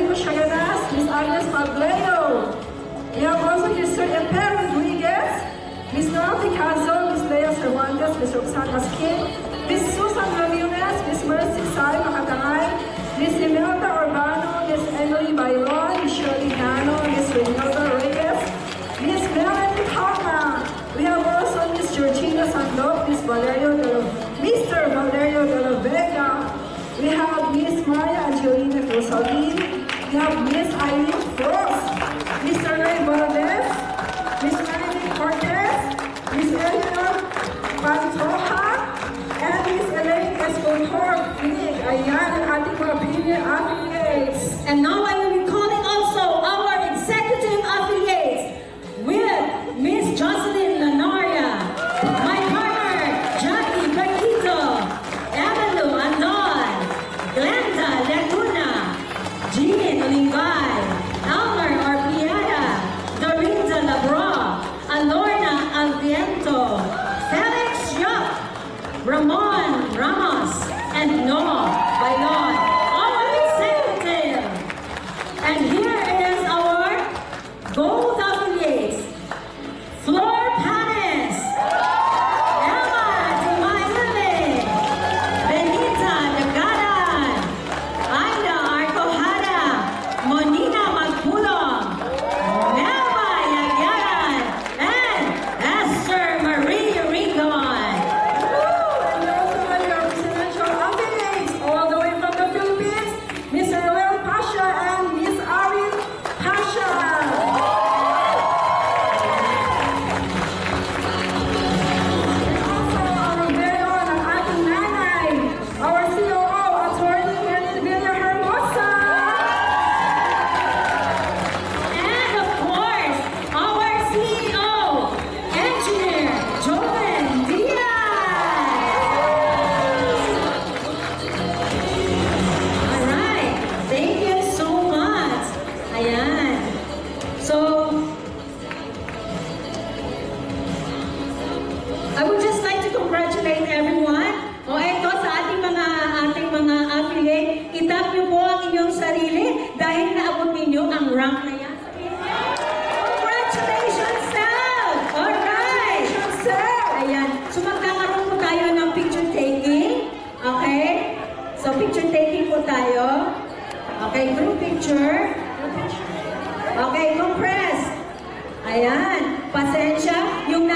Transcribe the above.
Valerio Chagadas, Miss Agnes Pableo. We have also Mr. Emper Rodriguez, Miss Nora Picasso, Miss Lea Cervantes, Miss Roxana Skin, Miss Susan Ramirez, Miss Mercy Sai Makatangay, Miss Imelda Urbano, Miss Emily Bayron, Miss Shirley Gano, Miss Renata Reyes, Miss Melanie Palma. We have also Miss Georgina Sandok, Mr. Valerio de la Vega. We have Miss Maria Angelina Rosalin. We have Miss Irene Frost, Mr. Ray Valdez, Miss Melanie Cortez, Miss Eleanor Pantoja, and Miss Elaine Escotor. Ayan ang ating mga premier affiliates. And now I will be calling also our executive affiliates with Miss Jocelyn Lanaria, my partner, Jackie Paquito, Evelyn Andon, Glenda Laguna, Jean Olingay, Elmer Orpiada, Dorinda Labra, Alorna Alviento, Felix Yop, Ramon Ramos, and Noah Bailon, our executive. And here is our gold affiliates. Flor Panes, Emma Timayle, Benita Dagadan, Aida Arcojada, Monina Magpulong, Melba Yagyaran, and Esther Marie Rigon. And we also have our presidential affiliates all the way from the Philippines, Miss Roel Pasha and Miss Arin Pasha. Also, our very own ang ating nanay, our COO, Attorney Helen Villahermosa. And of course, our CEO, Engineer Joven Diaz. Alright, thank you so much. Ayan. So, I would just like to congratulate everyone. O eto sa ating mga affiliate, itap niyo po ang inyong sarili dahil naabot ninyo ang rank na yan. Congratulations, Sal! Alright! Ayan. So magkakaroon po tayo ng picture taking. Okay? So picture taking po tayo. Okay, group picture. Okay, compress. Ayan. Pasensya. Yung